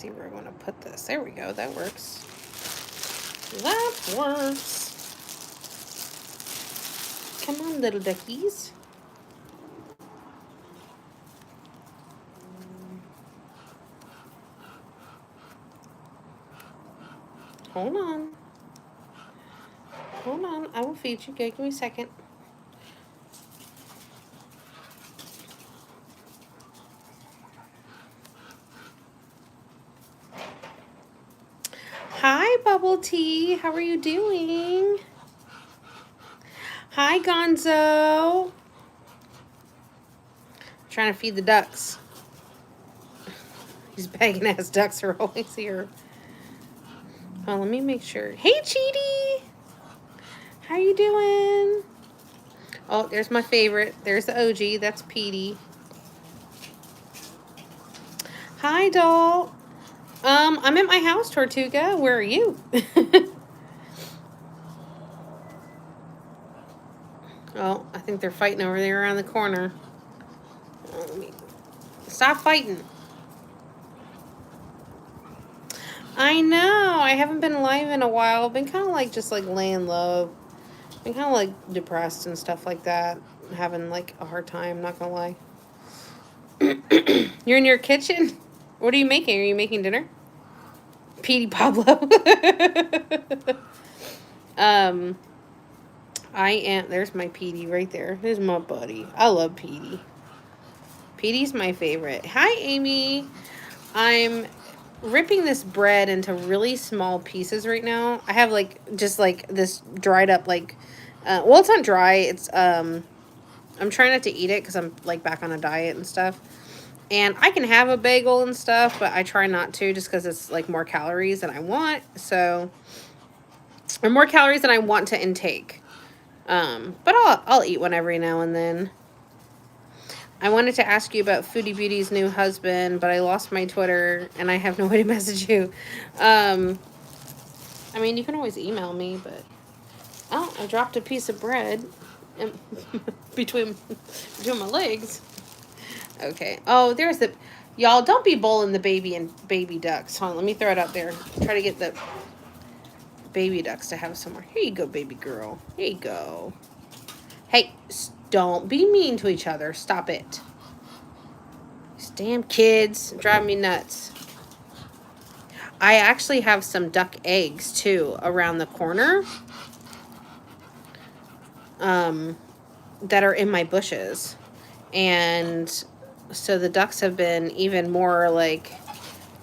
See where I want to put this. There we go. That works. That works. Come on, little duckies. Hold on. Hold on. I will feed you. Give me a second. Hi, Bubble Tea. How are you doing? Hi, Gonzo. Trying to feed the ducks. These begging ass ducks are always here. Oh, let me make sure. Hey, Cheaty. How you doing? Oh, there's my favorite. There's the OG. That's Petey. Hi, doll. I'm at my house, Tortuga. Where are you? Oh, I think they're fighting over there around the corner. Stop fighting. I know. I haven't been live in a while. I've been kind of like just like laying low. Been kind of like depressed and stuff like that. Having like a hard time, not gonna lie. You're in your kitchen? What are you making? Are you making dinner? Petey Pablo. I am. There's my Petey right there. There's my buddy. I love Petey. Petey's my favorite. Hi, Amy. I'm ripping this bread into really small pieces right now. I have like just like this dried up like, well, it's not dry. It's I'm trying not to eat it because I'm like back on a diet and stuff. And I can have a bagel and stuff, but I try not to just because it's like more calories than I want. So, or more calories than I want to intake. But I'll eat one every now and then. I wanted to ask you about Foodie Beauty's new husband, but I lost my Twitter and I have no way to message you. I mean, you can always email me, but oh, I dropped a piece of bread between my legs. Okay. Oh, there's the y'all. Don't be bowling the baby ducks. Hold on, let me throw it up there. Try to get the baby ducks to have somewhere. Here you go, baby girl. Here you go. Hey, don't be mean to each other. Stop it. These damn kids drive me nuts. I actually have some duck eggs, too, around the corner. That are in my bushes. And so the ducks have been even more, like,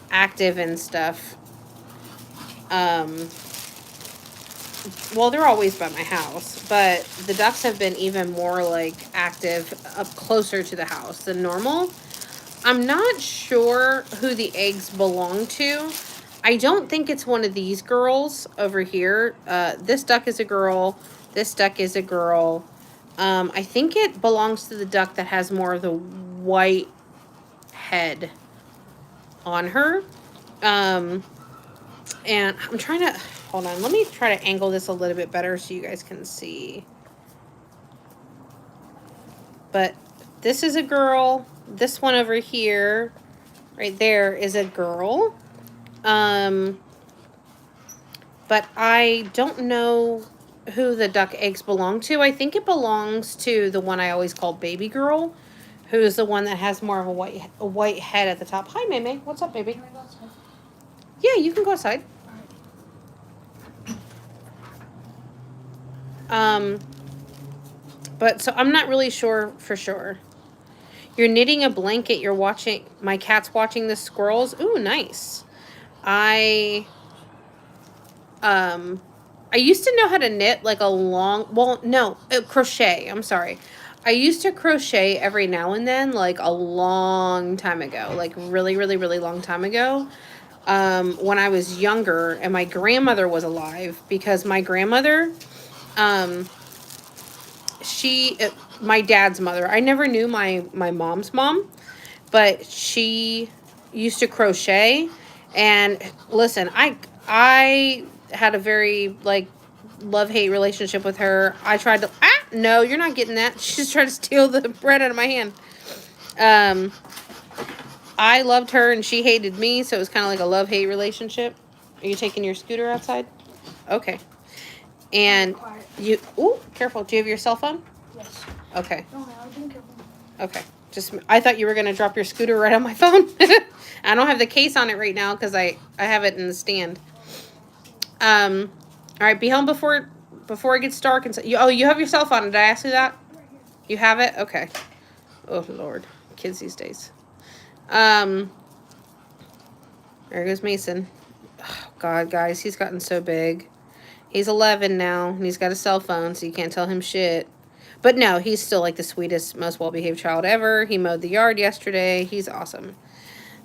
active and stuff. Well, they're always by my house, but the ducks have been even more, like, active up closer to the house than normal. I'm not sure who the eggs belong to. I don't think it's one of these girls over here. This duck is a girl. This duck is a girl. I think it belongs to the duck that has more of the white head on her. And I'm trying to... Hold on. Let me try to angle this a little bit better so you guys can see. But this is a girl. This one over here, right there, is a girl. But I don't know who the duck eggs belong to. I think it belongs to the one I always call baby girl, who's the one that has more of a white head at the top. Hi, Maymay. What's up, baby? Can I go outside? Yeah, you can go outside. But so I'm not really sure for sure. You're knitting a blanket. You're watching. My cat's watching the squirrels. Ooh, nice. I used to know how to knit like crochet. I'm sorry. I used to crochet every now and then, like a long time ago, like really, really, really long time ago. When I was younger and my grandmother was alive, because my grandmother, my dad's mother, I never knew my mom's mom, but she used to crochet. And listen, I had a very like love-hate relationship with her. I tried to no, you're not getting that. She just tried to steal the bread out of my hand. I loved her and she hated me, so it was kind of like a love-hate relationship. Are you taking your scooter outside? Okay. And you... Ooh, careful. Do you have your cell phone? Yes. Okay. No, I've been careful. Okay. I thought you were going to drop your scooter right on my phone. I don't have the case on it right now because I have it in the stand. All right, be home before it gets dark. And you have your cell phone. Did I ask you that? You have it? Okay. Oh, Lord. Kids these days. There goes Mason. Oh, God, guys, he's gotten so big. He's 11 now, and he's got a cell phone, so you can't tell him shit. But no, he's still like the sweetest, most well-behaved child ever. He mowed the yard yesterday. He's awesome.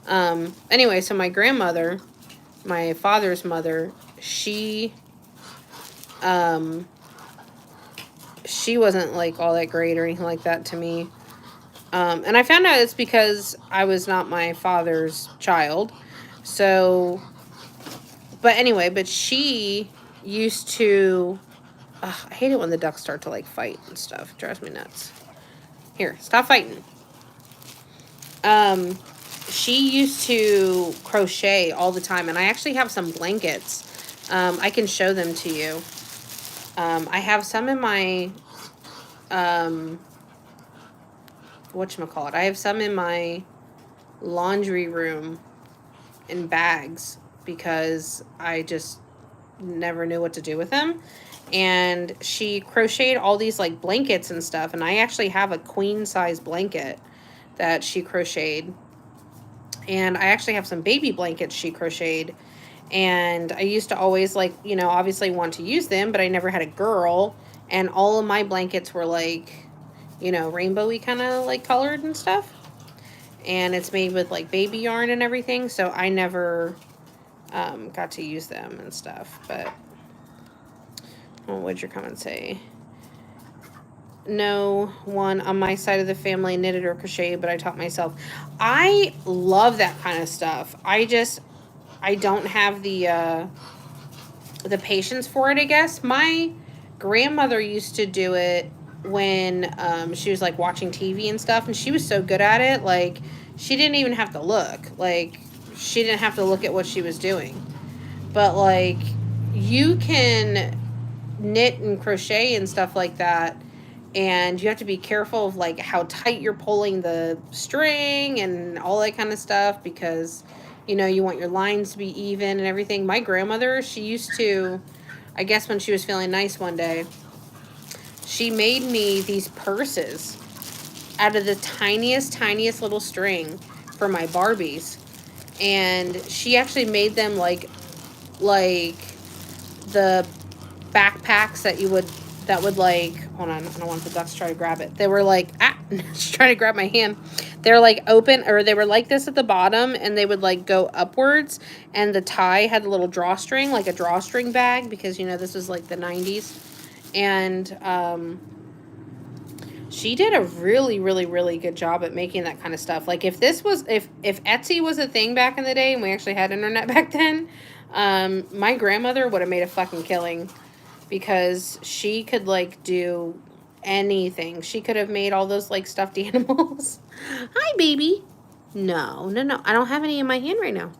Anyway, so my grandmother, my father's mother, she wasn't like all that great or anything like that to me. And I found out it's because I was not my father's child. So, but anyway, but she used to, I hate it when the ducks start to like fight and stuff. It drives me nuts. Here, stop fighting. She used to crochet all the time, and I actually have some blankets. I can show them to you. I have some in my, whatchamacallit? I have some in my laundry room in bags because I just never knew what to do with them. And she crocheted all these like blankets and stuff, and I actually have a queen size blanket that she crocheted, and I actually have some baby blankets she crocheted. And I used to always like, you know, obviously want to use them, but I never had a girl, and all of my blankets were like, you know, rainbowy kind of like colored and stuff, and it's made with like baby yarn and everything, so I never got to use them and stuff. But what'd your comment say? No one on my side of the family knitted or crocheted, but I taught myself. I love that kind of stuff. I don't have the patience for it, I guess. My grandmother used to do it when she was like watching TV and stuff, and she was so good at it, like she didn't even have to look. Like she didn't have to look at what she was doing. But like you can knit and crochet and stuff like that, and you have to be careful of like how tight you're pulling the string and all that kind of stuff, because you know you want your lines to be even and everything. My grandmother, she used to, I guess when she was feeling nice one day, she made me these purses out of the tiniest little string for my Barbies. And she actually made them like the backpacks that would like, hold on, I don't want the ducks to try to grab it. They were like, she's trying to grab my hand. They're like open, or they were like this at the bottom, and they would like go upwards, and the tie had a little drawstring, like a drawstring bag, because you know this was like the 90s. And she did a really good job at making that kind of stuff. Like if Etsy was a thing back in the day and we actually had internet back then, my grandmother would have made a fucking killing, because she could like do anything. She could have made all those like stuffed animals. Hi, baby. No. I don't have any in my hand right now.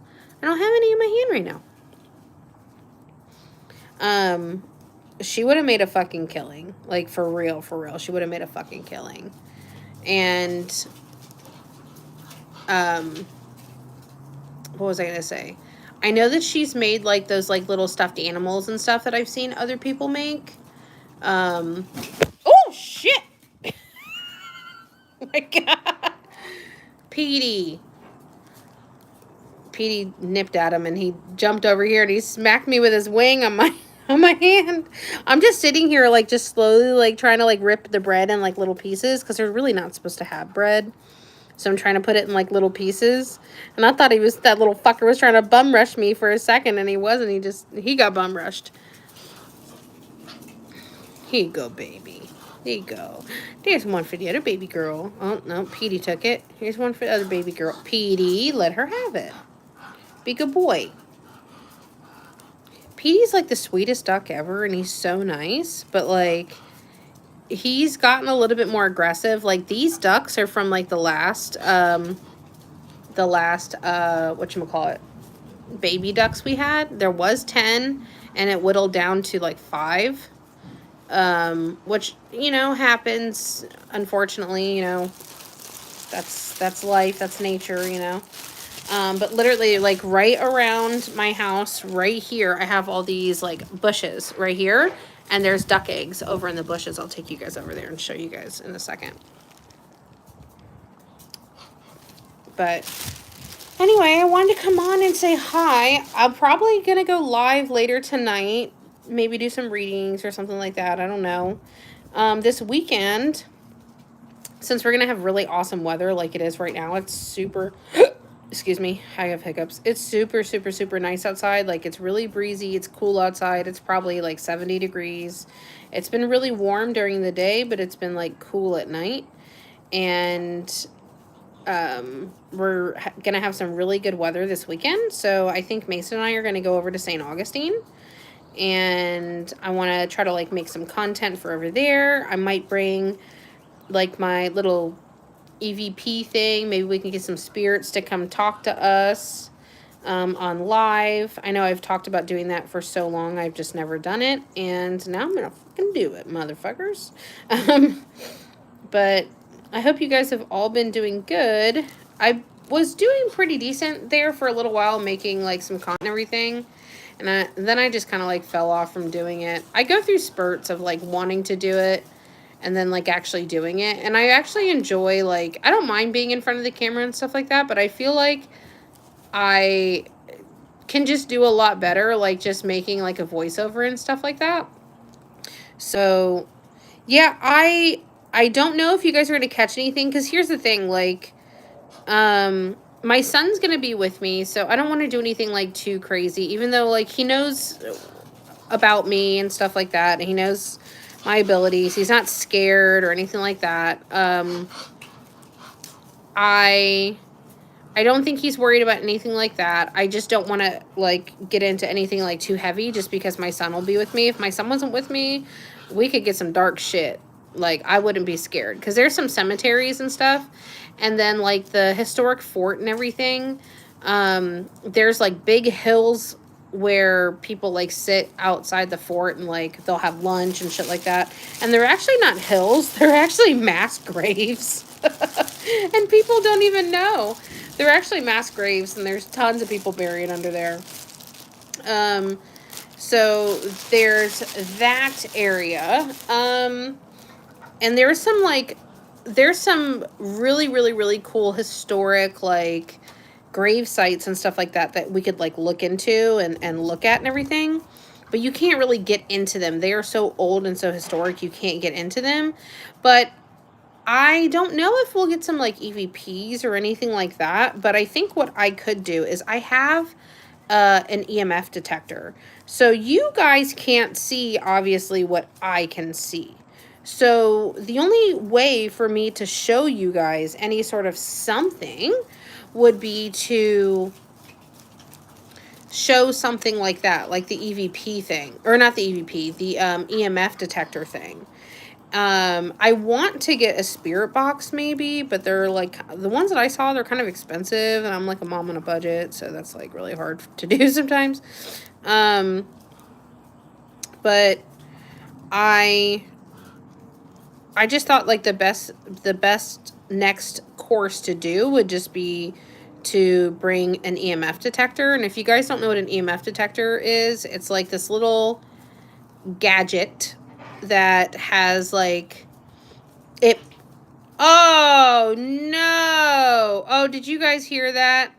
She would have made a fucking killing. Like, for real. She would have made a fucking killing. And, what was I going to say? I know that she's made, like, those, like, little stuffed animals and stuff that I've seen other people make. Oh, shit! Oh, my God. Petey nipped at him, and he jumped over here, and he smacked me with his wing on my hand. I'm just sitting here, like, just slowly, like, trying to, like, rip the bread in, like, little pieces, because they're really not supposed to have bread. So I'm trying to put it in, like, little pieces. And I thought that little fucker was trying to bum rush me for a second, and he wasn't. He got bum rushed. Here you go, baby. There you go. There's one for the other baby girl. Oh, no, Petey took it. Here's one for the other baby girl. Petey, let her have it. Be a good boy. Petey's like the sweetest duck ever, and he's so nice, but like he's gotten a little bit more aggressive. Like these ducks are from like the last the last, whatchamacallit, baby ducks we had. There was 10, and it whittled down to like 5. Which, you know, happens, unfortunately, you know, that's life, that's nature, you know. But literally, like, right around my house, right here, I have all these, like, bushes right here, and there's duck eggs over in the bushes. I'll take you guys over there and show you guys in a second. But anyway, I wanted to come on and say hi. I'm probably gonna go live later tonight, maybe do some readings or something like that. I don't know. This weekend, since we're gonna have really awesome weather like it is right now, it's super excuse me, I have hiccups. It's super, super, super nice outside. Like, it's really breezy. It's cool outside. It's probably like 70 degrees. It's been really warm during the day, but it's been like cool at night. And we're gonna have some really good weather this weekend. So I think Mason and I are gonna go over to St. Augustine, and I want to try to like make some content for over there. I might bring like my little EVP thing. Maybe we can get some spirits to come talk to us on live. I know I've talked about doing that for so long. I've just never done it, and now I'm gonna fucking do it, motherfuckers. But I hope you guys have all been doing good. I was doing pretty decent there for a little while, making like some content and everything, and then I just kind of like fell off from doing it. I go through spurts of like wanting to do it and then like actually doing it, and I actually enjoy, like, I don't mind being in front of the camera and stuff like that, but I feel like I can just do a lot better like just making like a voiceover and stuff like that. So yeah, I don't know if you guys are going to catch anything, because here's the thing, like, my son's going to be with me, so I don't want to do anything like too crazy, even though like he knows about me and stuff like that, and he knows my abilities. He's not scared or anything like that. I don't think he's worried about anything like that. I just don't want to like get into anything like too heavy, just because my son will be with me. If my son wasn't with me, we could get some dark shit. Like, I wouldn't be scared, because there's some cemeteries and stuff, and then like the historic fort and everything. There's like big hills where people like sit outside the fort, and like they'll have lunch and shit like that. And they're actually not hills, they're actually mass graves. And people don't even know. They're actually mass graves, and there's tons of people buried under there. So there's that area. And there's some really, really, really cool historic like grave sites and stuff like that we could like look into and look at and everything. But you can't really get into them. They are so old and so historic, you can't get into them. But I don't know if we'll get some like EVPs or anything like that. But I think what I could do is I have an EMF detector. So you guys can't see, obviously, what I can see. So the only way for me to show you guys any sort of something would be to show something like that, like the EVP thing, or not the EVP, the EMF detector thing. I want to get a spirit box maybe, but they're like, the ones that I saw, they're kind of expensive, and I'm like a mom on a budget, so that's like really hard to do sometimes. But I just thought like the best next course to do would just be to bring an EMF detector. And if you guys don't know what an EMF detector is, it's like this little gadget that has like it. Oh no. Oh, did you guys hear that?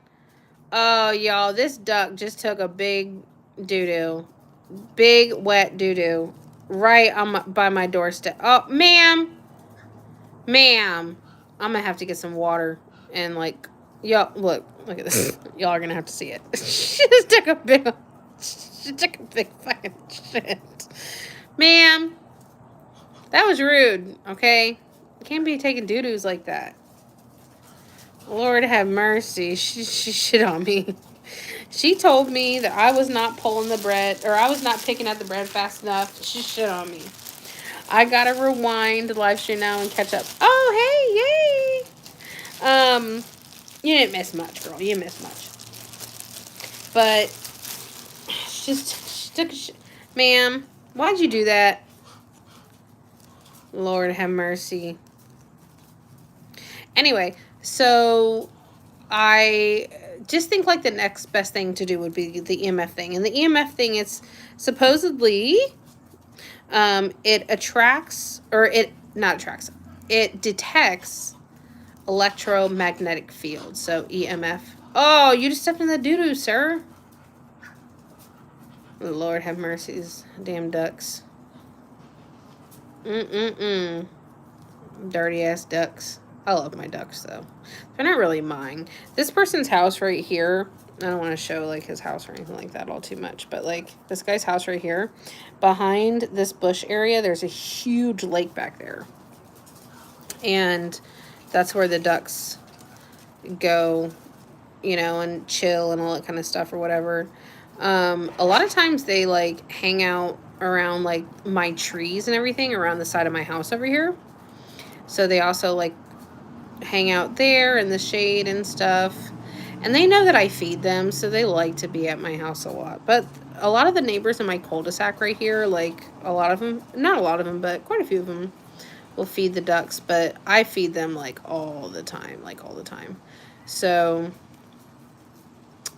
Oh, y'all, this duck just took a big doo-doo. Big wet doo-doo right on by my doorstep. Oh, ma'am, I'm gonna have to get some water and like, y'all, look at this. Y'all are gonna have to see it. She took a big fucking shit. Ma'am, that was rude, okay? You can't be taking doo-doos like that. Lord have mercy. She shit on me. She told me that I was not pulling the bread, or I was not picking at the bread fast enough. She shit on me. I gotta rewind the live stream now and catch up. Oh, hey, yay! You didn't miss much, girl. You didn't miss much. But she took a ma'am, why'd you do that? Lord have mercy. Anyway, so I just think like the next best thing to do would be the EMF thing. And the EMF thing, it's supposedly it attracts, or it not attracts, it detects electromagnetic fields. So EMF. Oh, you just stepped in the doo-doo, sir. Lord have mercies. Damn ducks. Dirty ass ducks. I love my ducks though. They're not really mine. This person's house right here, I don't want to show like his house or anything like that all too much, but like this guy's house right here, behind this bush area, there's a huge lake back there. And that's where the ducks go, you know, and chill and all that kind of stuff or whatever. A lot of times they like hang out around like my trees and everything around the side of my house over here. So they also like hang out there in the shade and stuff. And they know that I feed them, so they like to be at my house a lot. But a lot of the neighbors in my cul-de-sac right here, like a lot of them, not a lot of them, but quite a few of them will feed the ducks. But I feed them like all the time, So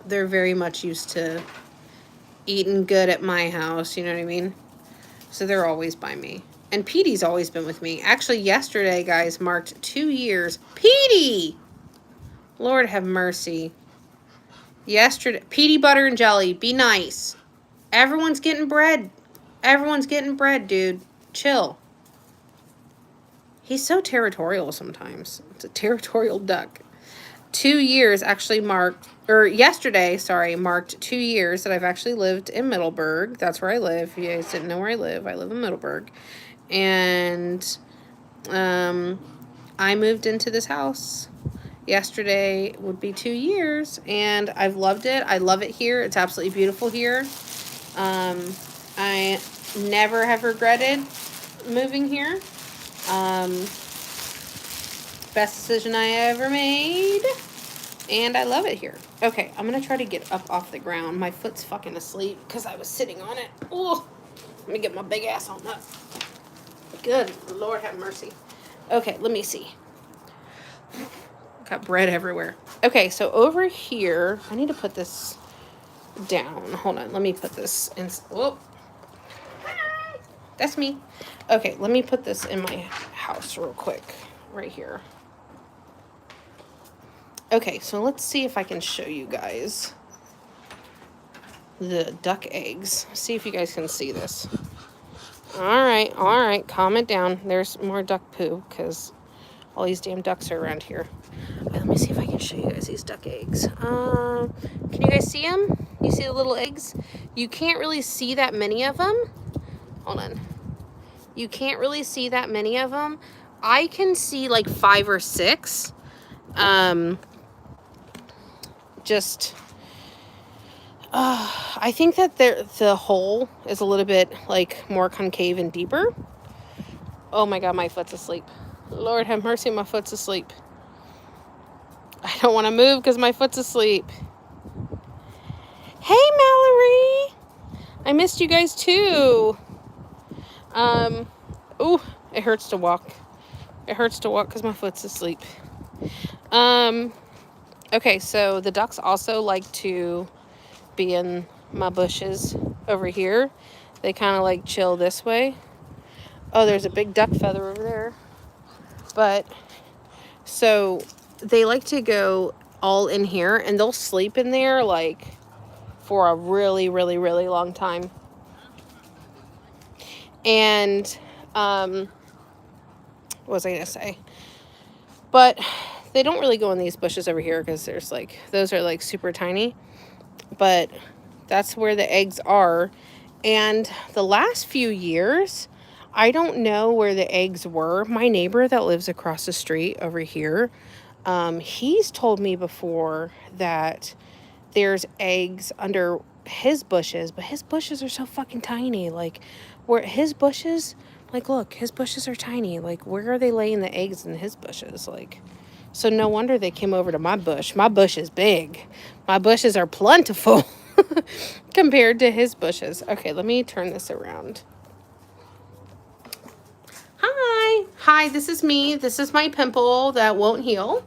they're very much used to eating good at my house, you know what I mean? So they're always by me. And Petey's always been with me. Actually, yesterday, guys, marked 2 years. Petey! Lord have mercy. Yesterday, Petey butter and jelly, be nice. Everyone's getting bread. Everyone's getting bread, dude. Chill. He's so territorial sometimes. It's a territorial duck. 2 years actually marked, or yesterday, sorry, marked 2 years that I've actually lived in Middleburg. That's where I live. If you guys didn't know where I live in Middleburg. And I moved into this house. Yesterday would be 2 years, and I've loved it. I love it here. It's absolutely beautiful here. I never have regretted moving here. Best decision I ever made, and I love it here. Okay, I'm gonna try to get up off the ground. My foot's fucking asleep because I was sitting on it. Oh, let me get my big ass on up. Good Lord have mercy. Okay, let me see. Got bread everywhere. Okay, so over here, I need to put this down. Hold on, let me put this in. Whoop. That's me. Okay, let me put this in my house real quick. Right here. Okay, so let's see if I can show you guys the duck eggs. See if you guys can see this. All right, calm it down. There's more duck poo because all these damn ducks are around here. Okay, let me see if I can show you guys these duck eggs. Can you guys see them? You see the little eggs? You can't really see that many of them. Hold on. You can't really see that many of them. I can see like 5 or 6. I think that the hole is a little bit like more concave and deeper. Oh my God, my foot's asleep. Lord have mercy, my foot's asleep. I don't want to move because my foot's asleep. Hey, Mallory. I missed you guys too. Ooh, it hurts to walk. It hurts to walk because my foot's asleep. Okay, so the ducks also like to be in my bushes over here. They kind of like chill this way. Oh, there's a big duck feather over there. But, so they like to go all in here, and they'll sleep in there like for a really, really, really long time. And, what was I going to say? But they don't really go in these bushes over here because there's like, those are like super tiny. But that's where the eggs are. And the last few years, I don't know where the eggs were. My neighbor that lives across the street over here, he's told me before that there's eggs under his bushes, but his bushes are so fucking tiny. Like, where his bushes, like, look, his bushes are tiny. Like, where are they laying the eggs in his bushes? Like, So no wonder they came over to my bush. My bush is big. My bushes are plentiful compared to his bushes. Okay, let me turn this around. Hi. Hi, this is me. This is my pimple that won't heal.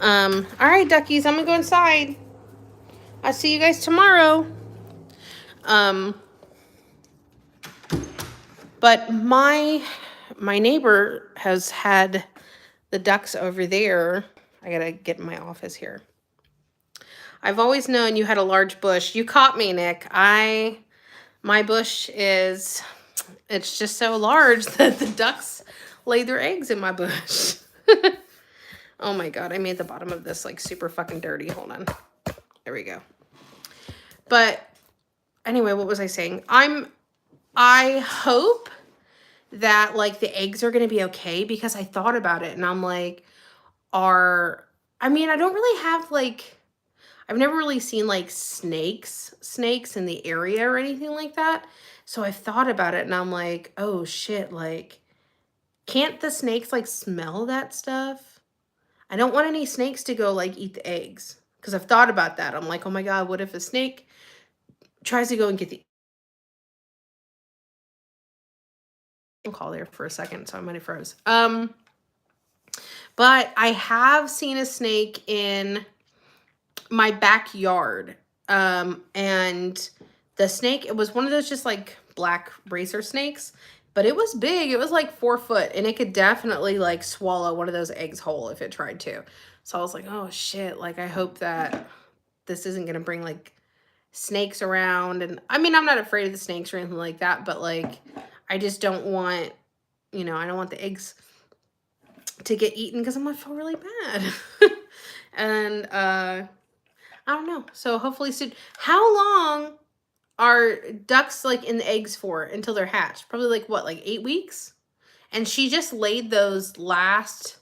All right, duckies, I'm gonna go inside. I'll see you guys tomorrow. But my neighbor has had the ducks over there. I gotta get in my office here. I've always known you had a large bush. You caught me, Nick. My bush is, it's just so large that the ducks lay their eggs in my bush. Oh my God, I made the bottom of this like super fucking dirty. Hold on. There we go. But anyway, what was I saying? I hope that like the eggs are going to be okay, because I thought about it and I'm like, I don't really have like, I've never really seen like snakes in the area or anything like that. So I've thought about it and I'm like, oh shit, like, can't the snakes like smell that stuff? I don't want any snakes to go like eat the eggs, because I've thought about that. I'm like, oh my God, what if a snake tries to go and get the call there for a second, so I might have froze. But I have seen a snake in my backyard. And the snake, it was one of those just like black racer snakes, but it was big. It was like 4 foot, and it could definitely like swallow one of those eggs whole if it tried to. So I was like, oh shit, like I hope that this isn't gonna bring like snakes around. And I mean, I'm not afraid of the snakes or anything like that, but like I just don't want, I don't want the eggs to get eaten, because I'm gonna feel really bad. And I don't know. So hopefully soon. How long are ducks like in the eggs for until they're hatched? Probably like what, like 8 weeks? And she just laid those last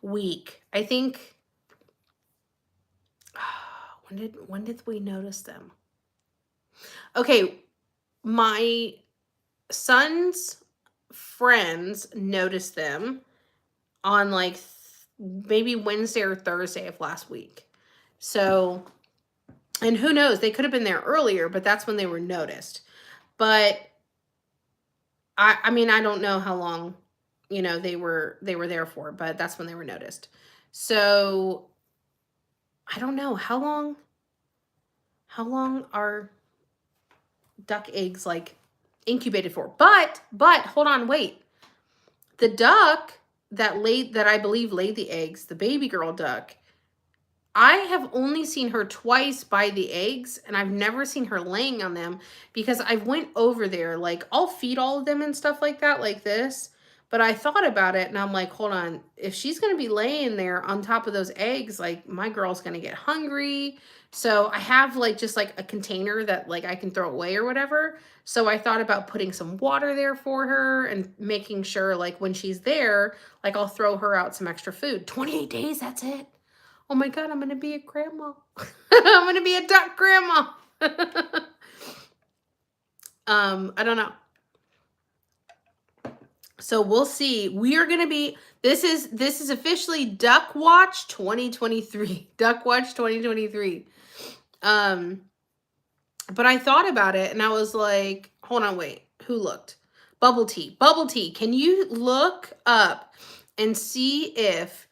week. I think, when did we notice them? Okay, my son's friends noticed them on like maybe Wednesday or Thursday of last week. So, and who knows, they could have been there earlier, but that's when they were noticed. But I mean, I don't know how long, they were there for, but that's when they were noticed. So I don't know how long are duck eggs like incubated for. But hold on, wait. The duck that I believe laid the eggs, the baby girl duck, I have only seen her twice by the eggs, and I've never seen her laying on them, because I went over there, like I'll feed all of them and stuff like that, like this. But I thought about it and I'm like, hold on, if she's going to be laying there on top of those eggs, like my girl's going to get hungry. So I have like just like a container that like I can throw away or whatever. So I thought about putting some water there for her and making sure like when she's there, like I'll throw her out some extra food. 28 days, that's it. Oh my God, I'm going to be a grandma. I'm going to be a duck grandma. I don't know. So we'll see. We are going to be, this is officially Duck Watch 2023. Duck Watch 2023. But I thought about it and I was like, hold on, wait. Who looked? Bubble Tea. Bubble Tea. Can you look up and see if,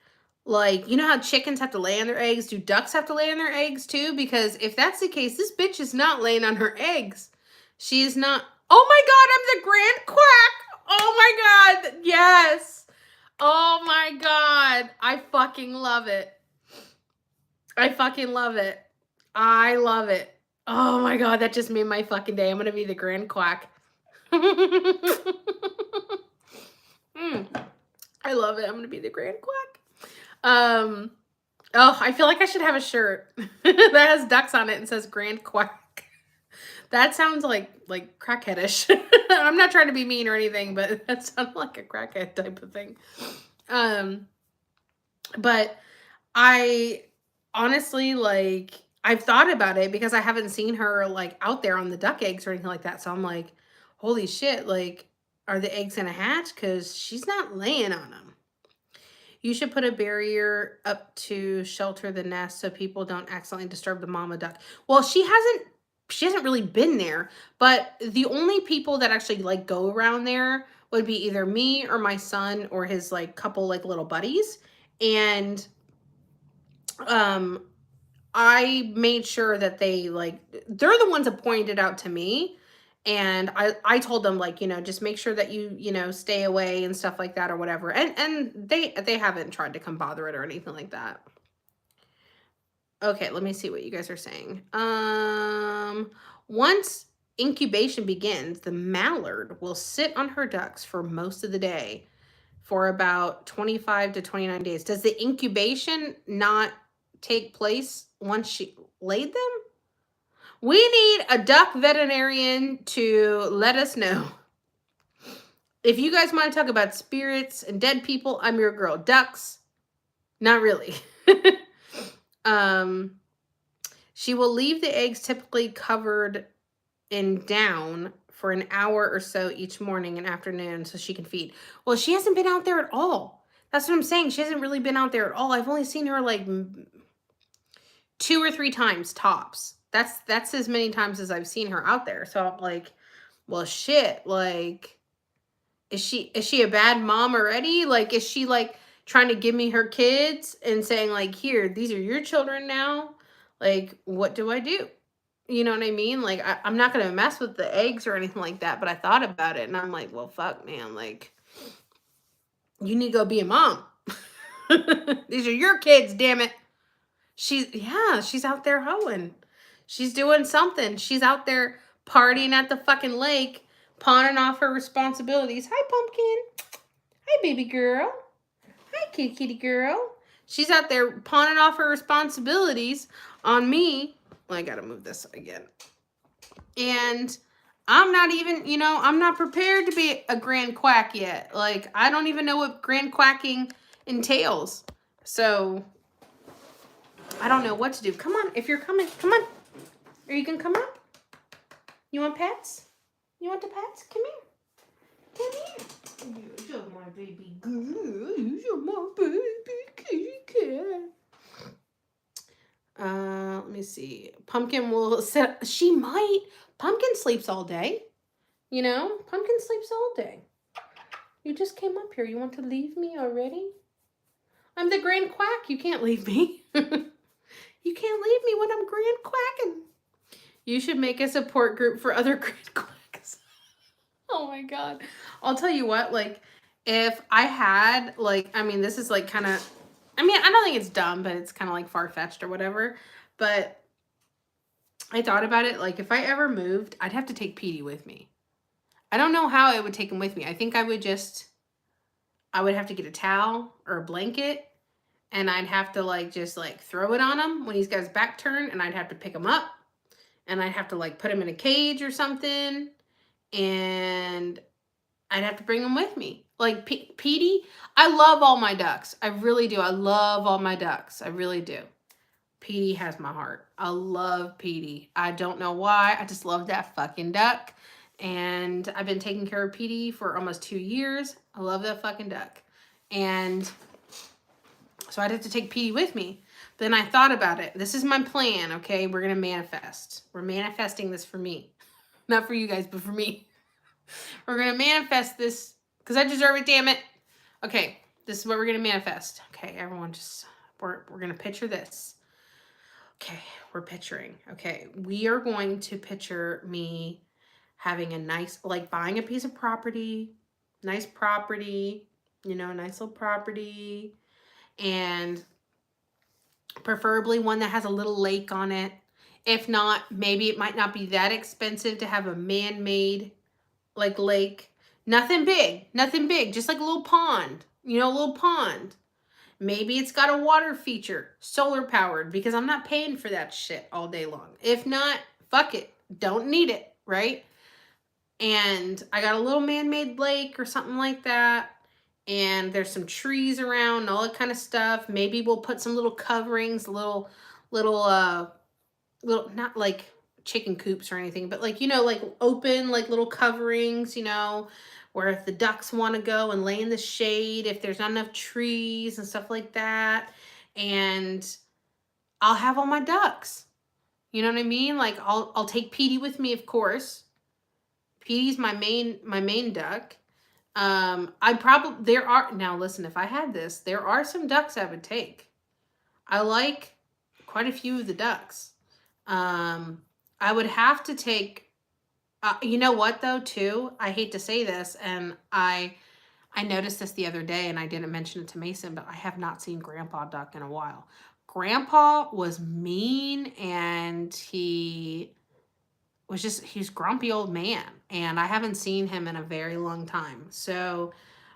like, you know how chickens have to lay on their eggs? Do ducks have to lay on their eggs too? Because if that's the case, this bitch is not laying on her eggs. She is not. Oh my God, I'm the grand quack. Oh my God. Yes. Oh my God. I fucking love it. I fucking love it. I love it. Oh my God, that just made my fucking day. I'm going to be the grand quack. I love it. I'm going to be the grand quack. Oh, I feel like I should have a shirt that has ducks on it and says grand quack. That sounds like crackheadish. I'm not trying to be mean or anything, but that sounds like a crackhead type of thing. But I honestly, like, I've thought about it because I haven't seen her like out there on the duck eggs or anything like that. So I'm like, holy shit, like, are the eggs gonna hatch? Because she's not laying on them. You should put a barrier up to shelter the nest so people don't accidentally disturb the mama duck. Well, she hasn't really been there, but the only people that actually like go around there would be either me or my son or his like couple like little buddies. And I made sure that they're the ones that pointed out to me. And I told them, like, just make sure that you stay away and stuff like that or whatever. And they haven't tried to come bother it or anything like that. Okay, let me see what you guys are saying. Once incubation begins, the mallard will sit on her ducks for most of the day for about 25 to 29 days. Does the incubation not take place once she laid them? We need a duck veterinarian to let us know. If you guys want to talk about spirits and dead people, I'm your girl. Ducks, not really. She will leave the eggs typically covered in down for an hour or so each morning and afternoon so she can feed. Well, she hasn't been out there at all. That's what I'm saying. She hasn't really been out there at all. I've only seen her like 2 or 3 times tops. That's as many times as I've seen her out there. So I'm like, well, shit, like, is she a bad mom already? Like, is she like trying to give me her kids and saying like, here, these are your children now? Like, what do I do? You know what I mean? Like, I'm not going to mess with the eggs or anything like that, but I thought about it and I'm like, well, fuck, man. Like, you need to go be a mom. These are your kids, damn it. She's out there hoeing. She's doing something. She's out there partying at the fucking lake, pawning off her responsibilities. Hi, Pumpkin. Hi, baby girl. Hi, kitty girl. She's out there pawning off her responsibilities on me. Well, I gotta move this again. And I'm not even, I'm not prepared to be a grand quack yet. Like, I don't even know what grand quacking entails. So I don't know what to do. Come on, if you're coming, come on. Are you gonna come up? You want pets? You want the pets? Come here. Come here. You're my baby girl. You're my baby kitty cat. Let me see. Pumpkin will sit. She might. Pumpkin sleeps all day. Pumpkin sleeps all day. You just came up here. You want to leave me already? I'm the grand quack. You can't leave me. You can't leave me when I'm grand quacking. You should make a support group for other grand quacks. Oh my God. I'll tell you what, like, if I had, like, I mean, this is like kind of, I mean, I don't think it's dumb, but it's kind of like far-fetched or whatever. But I thought about it, like, if I ever moved, I'd have to take Petey with me. I don't know how I would take him with me. I think I would have to get a towel or a blanket, and I'd have to, like, just, like, throw it on him when he's got his back turned, and I'd have to pick him up, and I'd have to, like, put him in a cage or something, and I'd have to bring him with me. Like, Petey, I love all my ducks. I really do. I love all my ducks. I really do. Petey has my heart. I love Petey. I don't know why. I just love that fucking duck. And I've been taking care of Petey for almost 2 years. I love that fucking duck. And so I'd have to take Petey with me. Then I thought about it. This is my plan, okay? We're going to manifest. We're manifesting this for me. Not for you guys, but for me. We're going to manifest this because I deserve it, damn it. Okay, this is what we're going to manifest. Okay, everyone just, we're going to picture this. Okay, we're picturing. Okay, we are going to picture me having a nice, like buying a piece of property, nice property, nice little property, and preferably one that has a little lake on it. If not, maybe it might not be that expensive to have a man-made like lake. Nothing big, just like a little pond, a little pond. Maybe it's got a water feature, solar powered, because I'm not paying for that shit all day long. If not, fuck it. Don't need it, right? And I got a little man-made lake or something like that. And there's some trees around and all that kind of stuff. Maybe we'll put some little coverings, little, not like chicken coops or anything, but like, like open, like little coverings, where if the ducks want to go and lay in the shade, if there's not enough trees and stuff like that, and I'll have all my ducks. You know what I mean? Like I'll take Petey with me, of course. Petey's my main duck. Now listen, if I had this, there are some ducks I would take. I like quite a few of the ducks. I would have to take, you know what though, too? I hate to say this, and I noticed this the other day, and I didn't mention it to Mason, but I have not seen Grandpa Duck in a while. Grandpa was mean, and he's grumpy old man, and I haven't seen him in a very long time. So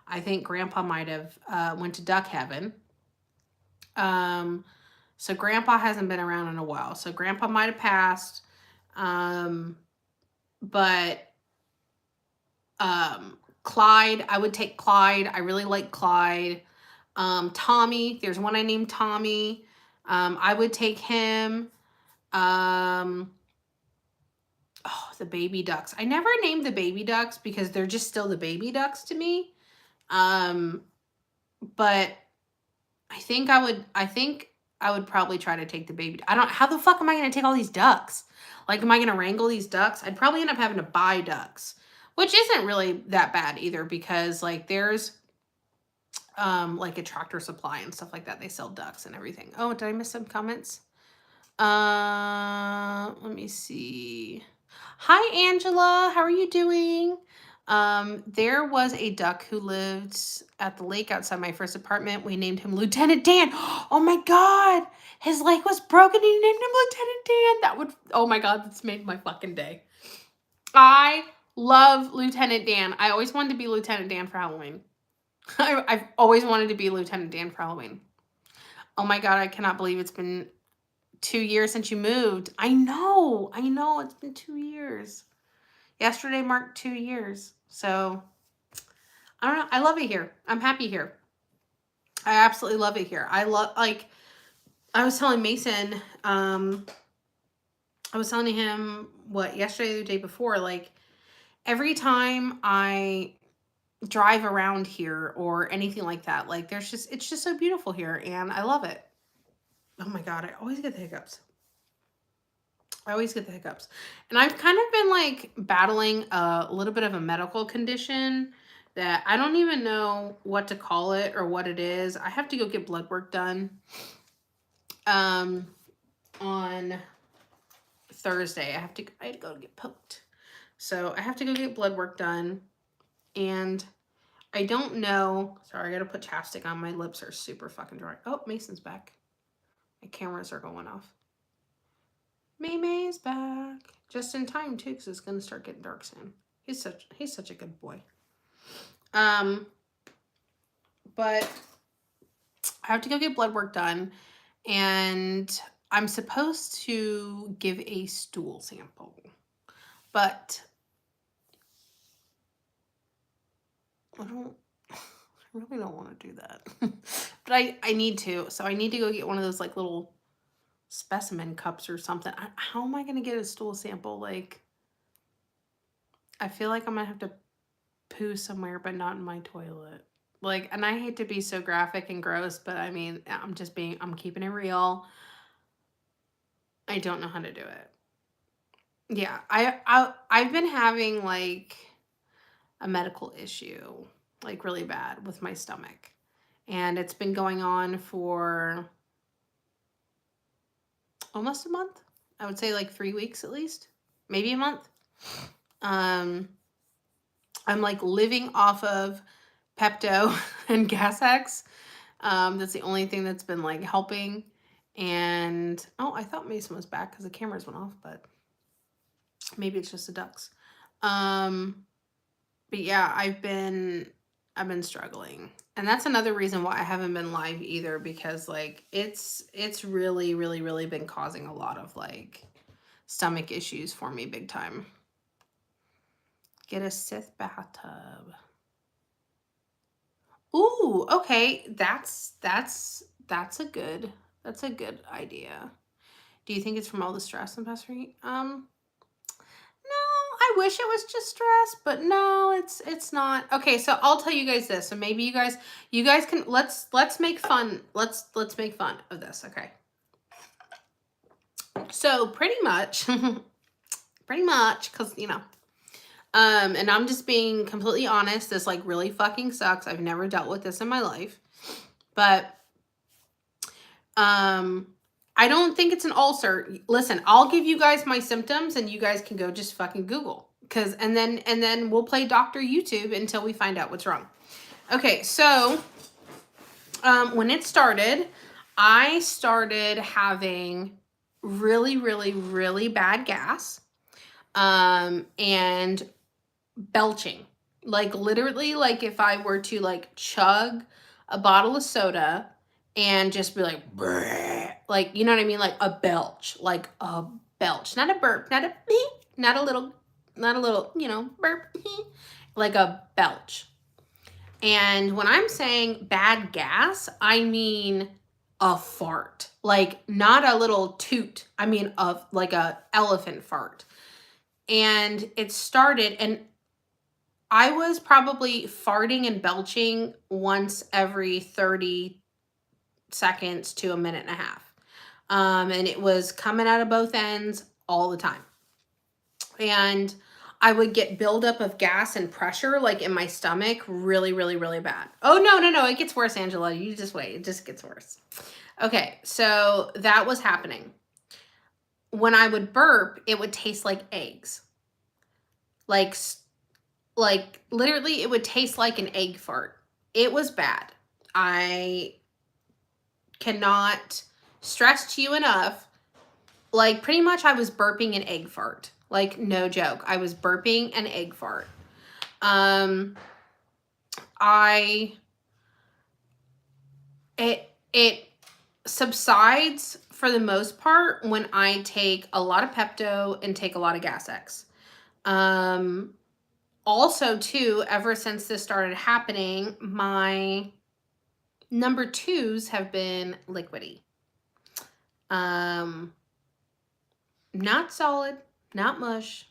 I think Grandpa might have went to duck heaven. So Grandpa hasn't been around in a while. So Grandpa might have passed. But Clyde, I would take Clyde. I really like Clyde. Tommy, there's one I named Tommy. I would take him. The baby ducks. I never named the baby ducks because they're just still the baby ducks to me. But I think I would probably try to take the baby. How the fuck am I going to take all these ducks? Like, am I going to wrangle these ducks? I'd probably end up having to buy ducks, which isn't really that bad either, because like there's like a Tractor Supply and stuff like that. They sell ducks and everything. Oh, did I miss some comments? Let me see. Hi, Angela. How are you doing? There was a duck who lived at the lake outside my first apartment. We named him Lieutenant Dan. Oh my God. His leg was broken. He named him Lieutenant Dan. Oh my God, that's made my fucking day. I love Lieutenant Dan. I always wanted to be Lieutenant Dan for Halloween. I've always wanted to be Lieutenant Dan for Halloween. Oh my God, I cannot believe it's been 2 years since you moved. I know. It's been 2 years. Yesterday marked 2 years. So, I don't know. I love it here. I'm happy here. I absolutely love it here. I was telling Mason, I was telling him yesterday or the day before, like every time I drive around here or anything like that, like it's just so beautiful here and I love it. Oh my God, I always get the hiccups. And I've kind of been like battling a little bit of a medical condition that I don't even know what to call it or what it is. I have to go get blood work done on Thursday. I had to go get poked. So I have to go get blood work done. And I don't know. Sorry, I got to put chapstick on. My lips are super fucking dry. Oh, Mason's back. My cameras are going off. May's back. Just in time, too, because it's going to start getting dark soon. He's such a good boy. But I have to go get blood work done. And I'm supposed to give a stool sample. But I really don't want to do that. But I need to. So I need to go get one of those like little specimen cups or something. How am I going to get a stool sample? Like, I feel like I'm going to have to poo somewhere, but not in my toilet. Like, and I hate to be so graphic and gross, but I mean, I'm keeping it real. I don't know how to do it. Yeah, I've been having like a medical issue, like really bad with my stomach. And it's been going on for almost a month. I would say like 3 weeks at least, maybe a month. I'm like living off of Pepto and Gas-X. That's the only thing that's been like helping. And I thought Mason was back because the cameras went off, but maybe it's just the ducks. But yeah, I've been struggling. And that's another reason why I haven't been live either, because like it's really, really, really been causing a lot of like stomach issues for me big time. Get a Sith bathtub. Ooh, okay. That's a good idea. Do you think it's from all the stress in past week? No, I wish it was just stress, but no, it's not. Okay, so I'll tell you guys this. So maybe you guys can let's make fun. Let's make fun of this, okay? So pretty much cuz and I'm just being completely honest, this like really fucking sucks. I've never dealt with this in my life. But I don't think it's an ulcer. Listen, I'll give you guys my symptoms and you guys can go just fucking Google. And then we'll play Dr. YouTube until we find out what's wrong. Okay, so when it started, I started having really, really, really bad gas. And belching. Like literally, like if I were to like chug a bottle of soda and just be like, "Bleh," like, you know what I mean? Like a belch, not a burp, not a little, burp, like a belch. And when I'm saying bad gas, I mean a fart, like not a little toot. I mean like a elephant fart. And it started, and I was probably farting and belching once every 30 seconds to a minute and a half. And it was coming out of both ends all the time. And I would get buildup of gas and pressure like in my stomach really, really, really bad. Oh, no. It gets worse, Angela. You just wait. It just gets worse. Okay, so that was happening. When I would burp, it would taste like eggs. Like literally it would taste like an egg fart. It was bad. I cannot stress to you enough. Like pretty much I was burping an egg fart. Like no joke. I was burping an egg fart. It subsides for the most part when I take a lot of Pepto and take a lot of Gas-X. Also, too, ever since this started happening, my number 2s have been liquidy. Not solid, not mush,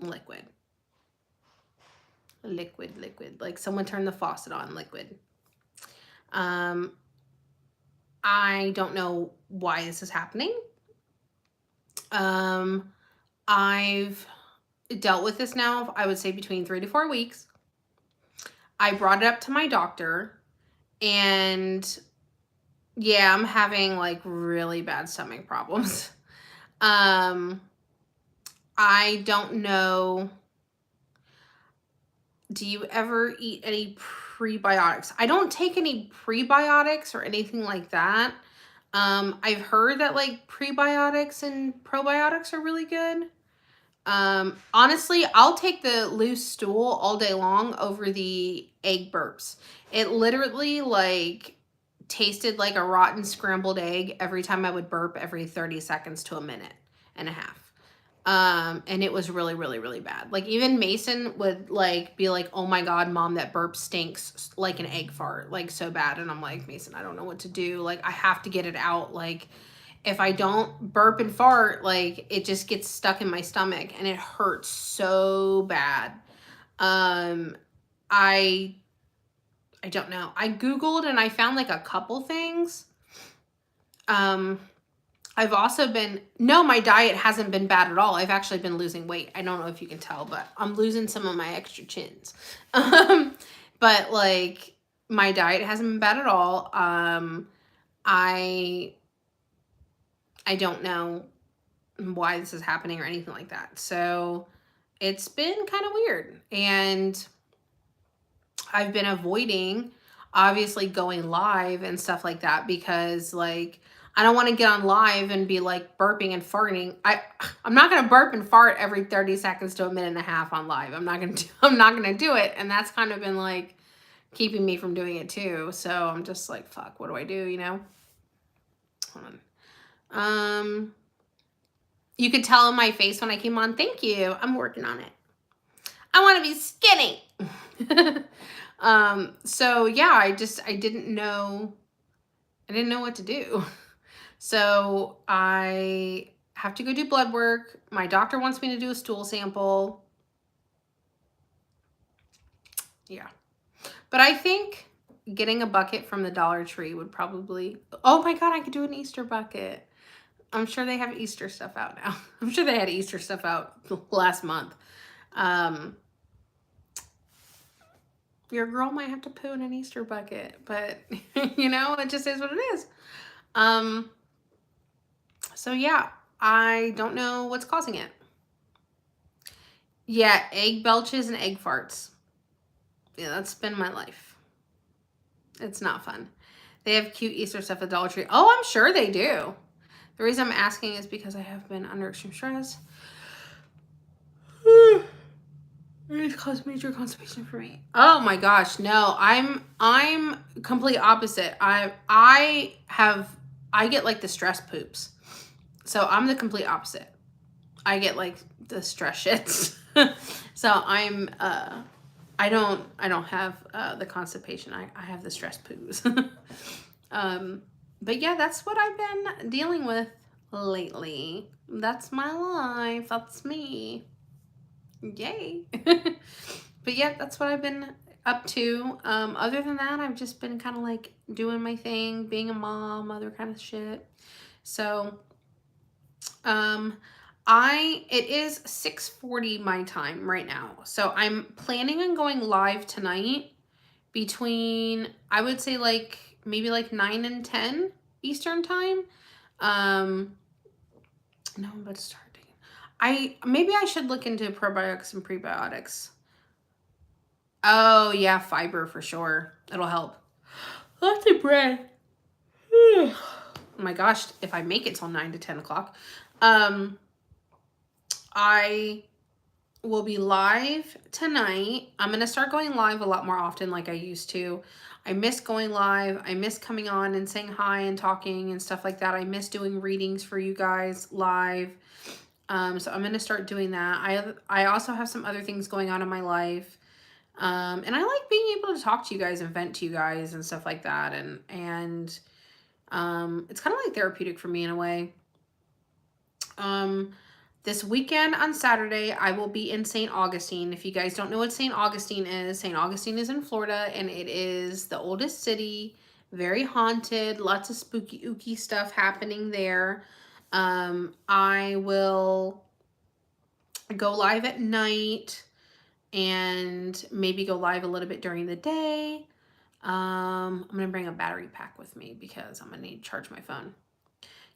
liquid. Liquid. Like someone turned the faucet on, liquid. I don't know why this is happening. I've dealt with this now, I would say between 3 to 4 weeks. I brought it up to my doctor, and yeah, I'm having like really bad stomach problems. I don't know. Do you ever eat any prebiotics? I don't take any prebiotics or anything like that. I've heard that like prebiotics and probiotics are really good. Honestly, I'll take the loose stool all day long over the egg burps. It literally like tasted like a rotten scrambled egg every time I would burp every 30 seconds to a minute and a half. And it was really, really, really bad. Like even Mason would like be like, "Oh my God, Mom, that burp stinks like an egg fart, like so bad." And I'm like, "Mason, I don't know what to do. Like I have to get it out. Like if I don't burp and fart, like it just gets stuck in my stomach and it hurts so bad." I don't know. I Googled and I found like a couple things. I've also my diet hasn't been bad at all. I've actually been losing weight. I don't know if you can tell, but I'm losing some of my extra chins. But like my diet hasn't been bad at all. I don't know why this is happening or anything like that. So it's been kind of weird. And I've been avoiding obviously going live and stuff like that because like I don't want to get on live and be like burping and farting. I'm not going to burp and fart every 30 seconds to a minute and a half on live. I'm not going to do it. And that's kind of been like keeping me from doing it too. So I'm just like, fuck, what do I do, you know? Hold on. You could tell in my face when I came on, thank you. I'm working on it. I want to be skinny. So yeah, I didn't know what to do. So I have to go do blood work. My doctor wants me to do a stool sample. Yeah. But I think getting a bucket from the Dollar Tree would probably... Oh my God, I could do an Easter bucket. I'm sure they have Easter stuff out now. I'm sure they had Easter stuff out last month. Your girl might have to poo in an Easter bucket, but you know, it just is what it is. So yeah, I don't know what's causing it. Yeah, egg belches and egg farts. Yeah, that's been my life. It's not fun. They have cute Easter stuff at Dollar Tree. Oh, I'm sure they do. The reason I'm asking is because I have been under extreme stress. It's caused major constipation for me. Oh my gosh, no. I'm complete opposite. I get like the stress poops. So I'm the complete opposite. I get like the stress shits. So I don't have the constipation. I have the stress poos. But yeah, that's what I've been dealing with lately. That's my life. That's me. Yay. But yeah, that's what I've been up to. Other than that, I've just been kind of like doing my thing, being a mom, other kind of shit. So, it is 6:40 my time right now. So I'm planning on going live tonight between, I would say like maybe like 9 and 10 Eastern time. No, I'm about to start. Maybe I should look into probiotics and prebiotics. Oh yeah, fiber for sure. It'll help. Lots of bread. Oh my gosh, if I make it till 9 to 10 o'clock. I will be live tonight. I'm going to start going live a lot more often like I used to. I miss going live. I miss coming on and saying hi and talking and stuff like that. I miss doing readings for you guys live. So I'm going to start doing that. I also have some other things going on in my life. And I like being able to talk to you guys and vent to you guys and stuff like that. And it's kind of like therapeutic for me in a way. This weekend on Saturday, I will be in St. Augustine. If you guys don't know what St. Augustine is in Florida, and it is the oldest city, very haunted, lots of spooky, ooky stuff happening there. I will go live at night and maybe go live a little bit during the day. I'm going to bring a battery pack with me because I'm going to need to charge my phone.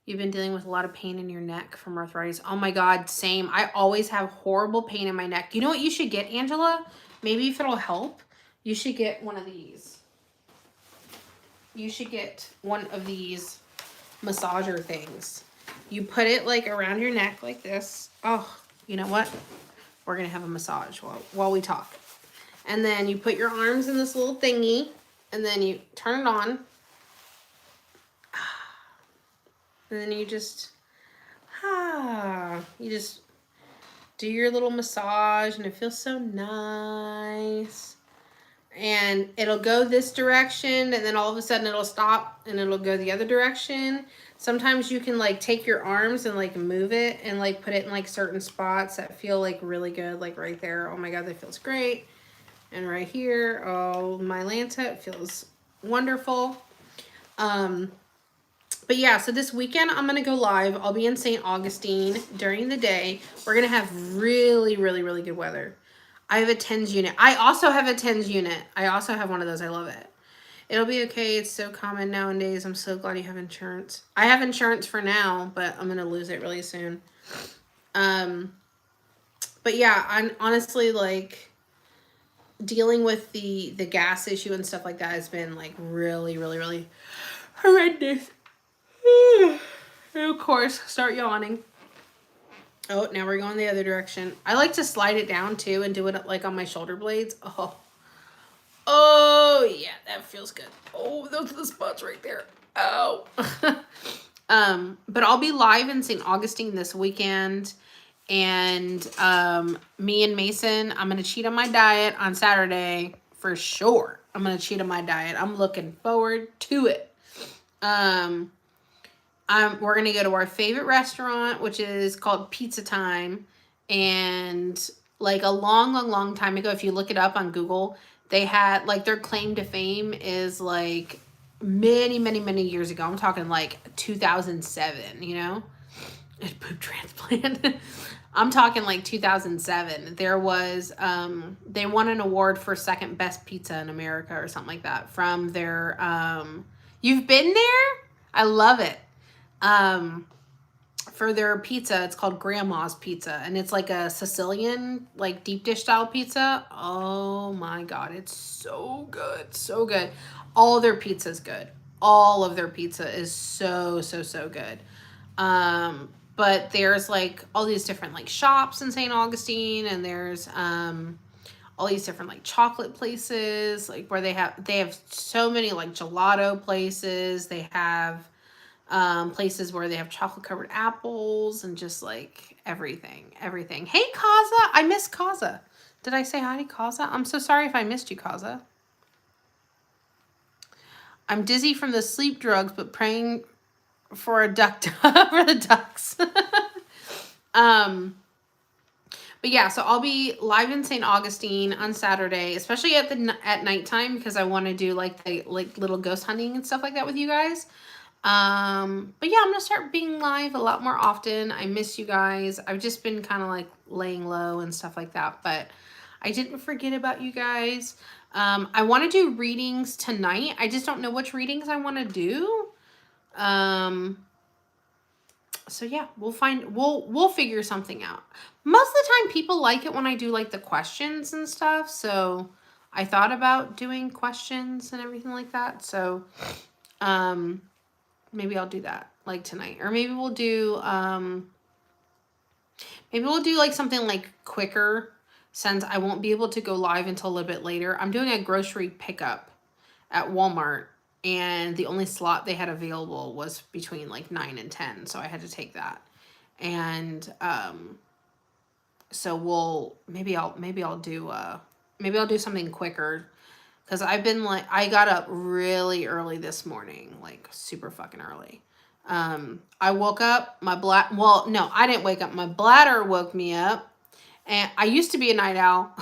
You've been dealing with a lot of pain in your neck from arthritis. Oh my God, same. I always have horrible pain in my neck. You know what you should get, Angela? Maybe if it'll help, you should get one of these. You should get one of these massager things. You put it like around your neck like this. Oh, you know what? We're going to have a massage while we talk. And then you put your arms in this little thingy, and then you turn it on. And then you just do your little massage, and it feels so nice. And it'll go this direction, and then all of a sudden it'll stop, and it'll go the other direction. Sometimes you can like take your arms and like move it and like put it in like certain spots that feel like really good, like right there. Oh my God, that feels great. And right here, oh my Lanta, it feels wonderful. But yeah, so this weekend I'm going to go live. I'll be in St. Augustine during the day. We're going to have really, really, really good weather. I have a TENS unit. I also have a TENS unit. I also have one of those. I love it. It'll be okay. It's so common nowadays. I'm so glad you have insurance. I have insurance for now, but I'm going to lose it really soon. But yeah, I'm honestly like dealing with the gas issue and stuff like that has been like really, really, really horrendous. And of course, start yawning. Oh, now we're going the other direction. I like to slide it down too and do it like on my shoulder blades. Oh yeah, that feels good. Oh, those are the spots right there. Oh. But I'll be live in St. Augustine this weekend. And me and Mason, I'm going to cheat on my diet on Saturday for sure. I'm going to cheat on my diet. I'm looking forward to it. We're going to go to our favorite restaurant, which is called Pizza Time. And like a long, long, long time ago, if you look it up on Google, They had, like, their claim to fame is, like, many, many, many years ago. I'm talking, like, 2007, you know? Poop transplant. I'm talking, like, 2007. There was, they won an award for second best pizza in America or something like that from their, you've been there? I love it. For their pizza, it's called Grandma's Pizza, and it's like a Sicilian, like, deep dish style pizza. Oh my god, it's so good, so good. All their pizza is good. All of their pizza is so, so, so good. But there's, like, all these different, like, shops in St. Augustine, and there's all these different, like, chocolate places, like, where they have so many, like, gelato places. They have places where they have chocolate covered apples and just, like, everything. Hey, Kaza, I miss Kaza. Did I say hi to Kaza? I'm so sorry if I missed you, Kaza. I'm dizzy from the sleep drugs, but praying for a duck for the ducks. But yeah, so I'll be live in St. Augustine on Saturday, especially at nighttime, because I want to do, like, the, like, little ghost hunting and stuff like that with you guys. But yeah, I'm gonna start being live a lot more often. I miss you guys. I've just been kind of, like, laying low and stuff like that, but I didn't forget about you guys. I want to do readings tonight. I just don't know which readings I want to do. So yeah, we'll figure something out. Most of the time people like it when I do, like, the questions and stuff. So I thought about doing questions and everything like that. So, maybe I'll do that, like, tonight, or maybe we'll do, like, something, like, quicker, since I won't be able to go live until a little bit later. I'm doing a grocery pickup at Walmart, and the only slot they had available was between, like, 9 and 10, so I had to take that. And so maybe I'll do something quicker, because I've been, like, I got up really early this morning, like, super fucking early. I woke up, well, no, I didn't wake up. My bladder woke me up, and I used to be a night owl.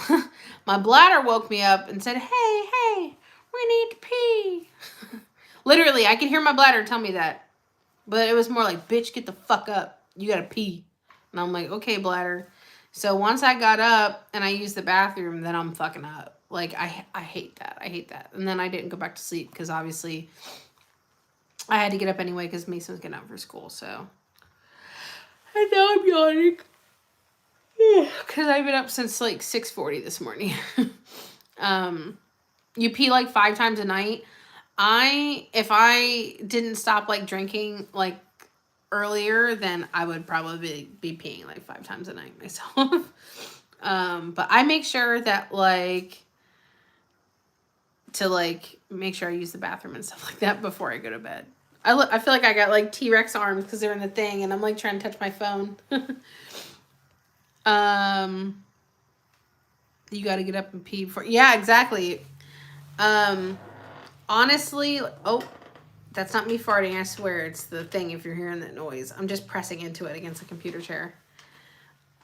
My bladder woke me up and said, hey, we need to pee. Literally, I could hear my bladder tell me that. But it was more like, bitch, get the fuck up. You gotta pee. And I'm like, okay, bladder. So once I got up and I used the bathroom, then I'm fucking up. Like, I hate that. I hate that. And then I didn't go back to sleep because obviously I had to get up anyway because Mason was getting up for school. So, and now I'm yawning because I've been up since, like, 6:40 this morning. You pee, like, 5 times a night. If I didn't stop, like, drinking, like, earlier, then I would probably be peeing, like, 5 times a night myself. But I make sure that, like, to, like, make sure I use the bathroom and stuff like that before I go to bed. I feel like I got, like, T-Rex arms because they're in the thing, and I'm, like, trying to touch my phone. You got to get up and pee before. Yeah, exactly. Honestly, oh, that's not me farting, I swear. It's the thing if you're hearing that noise. I'm just pressing into it against the computer chair.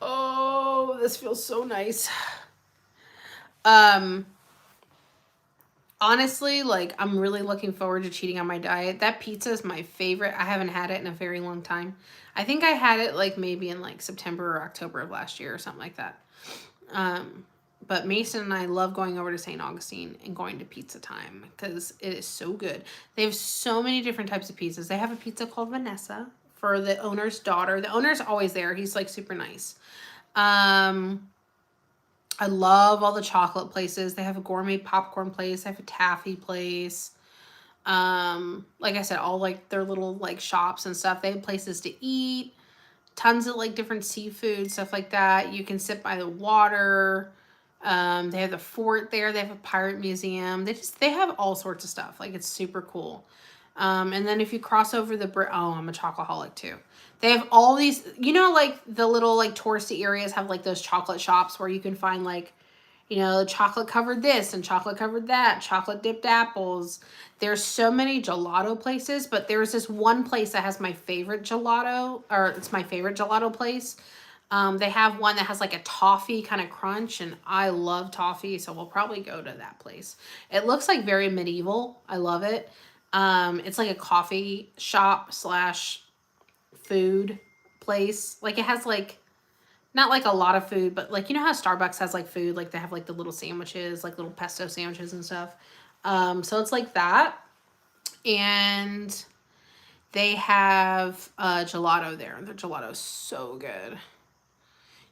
Oh, this feels so nice. Honestly, like, I'm really looking forward to cheating on my diet. That pizza is my favorite. I haven't had it in a very long time. I think I had it, like, maybe in, like, September or October of last year or something like that. But Mason and I love going over to St. Augustine and going to Pizza Time because it is so good. They have so many different types of pizzas. They have a pizza called Vanessa for the owner's daughter. The owner's always there. He's, like, super nice. I love all the chocolate places. They have a gourmet popcorn place. They have a taffy place. Like I said, all, like, their little, like, shops and stuff. They have places to eat. Tons of, like, different seafood, stuff like that. You can sit by the water. They have the fort there. They have a pirate museum. They have all sorts of stuff. Like, it's super cool. And then if you cross over I'm a chocoholic too. They have all these, you know, like, the little, like, touristy areas have, like, those chocolate shops where you can find, like, you know, chocolate covered this and chocolate covered that, chocolate dipped apples. There's so many gelato places, but there's this one place that has my favorite gelato, or it's my favorite gelato place. They have one that has like a toffee kind of crunch, and I love toffee, so we'll probably go to that place. It looks like very medieval. I love it. It's like a coffee shop slash food place. Like it has like not like a lot of food, but like you know how Starbucks has like food, like they have like the little sandwiches, like little pesto sandwiches and stuff. So it's like that, and they have gelato there. Their gelato is so good.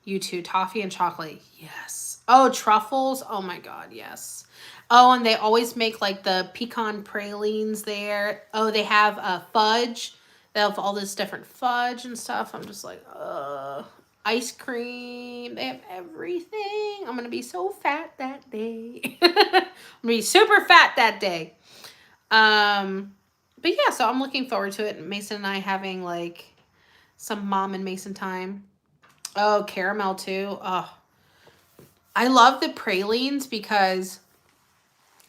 You too, toffee and chocolate. Yes. Oh, truffles. Oh my god, yes. Oh, and they always make like the pecan pralines there. Oh, they have fudge. They have all this different fudge and stuff. I'm just like, ice cream. They have everything. I'm gonna be so fat that day. I'm gonna be super fat that day. But yeah, so I'm looking forward to it. Mason and I having like some mom and Mason time. Oh, caramel too. Oh, I love the pralines because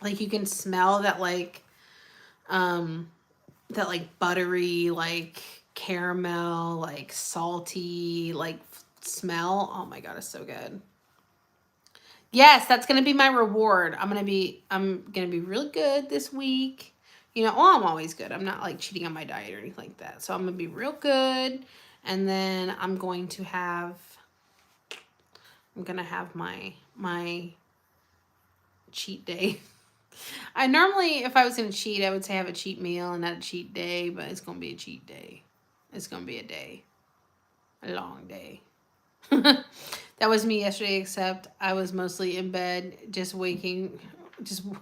like you can smell that like buttery like caramel like salty like smell. Oh my god, it's so good. Yes, that's gonna be my reward. I'm gonna be really good this week. You know, well, I'm always good. I'm not like cheating on my diet or anything like that. So I'm gonna be real good, and then I'm gonna have my cheat day. I normally, if I was gonna cheat, I would say have a cheat meal and not a cheat day, but it's gonna be a cheat day. It's gonna be a long day. That was me yesterday, except I was mostly in bed, just waiting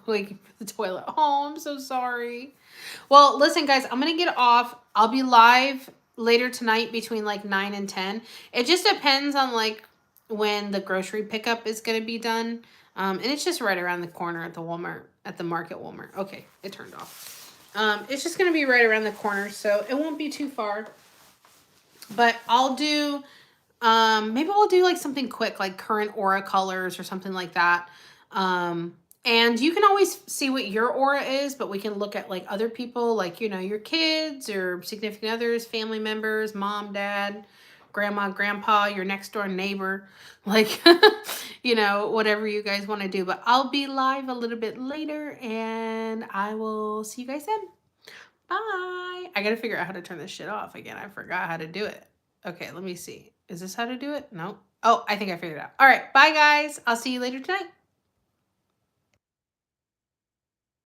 for the toilet. Oh, I'm so sorry. Well, listen, guys, I'm gonna get off. I'll be live later tonight between like 9 and 10. It just depends on like when the grocery pickup is gonna be done. And it's just right around the corner at the Walmart, at the Market Walmart. Okay, it turned off. It's just gonna be right around the corner, so it won't be too far. But I'll do maybe we'll do like something quick, like current aura colors or something like that. And you can always see what your aura is, but we can look at like other people, like, you know, your kids or significant others, family members, mom, dad, grandma, grandpa, your next door neighbor, like, you know, whatever you guys want to do. But I'll be live a little bit later and I will see you guys then. Bye. I got to figure out how to turn this shit off again. I forgot how to do it. Okay, let me see. Is this how to do it? No. Oh, I think I figured it out. All right. Bye, guys. I'll see you later tonight.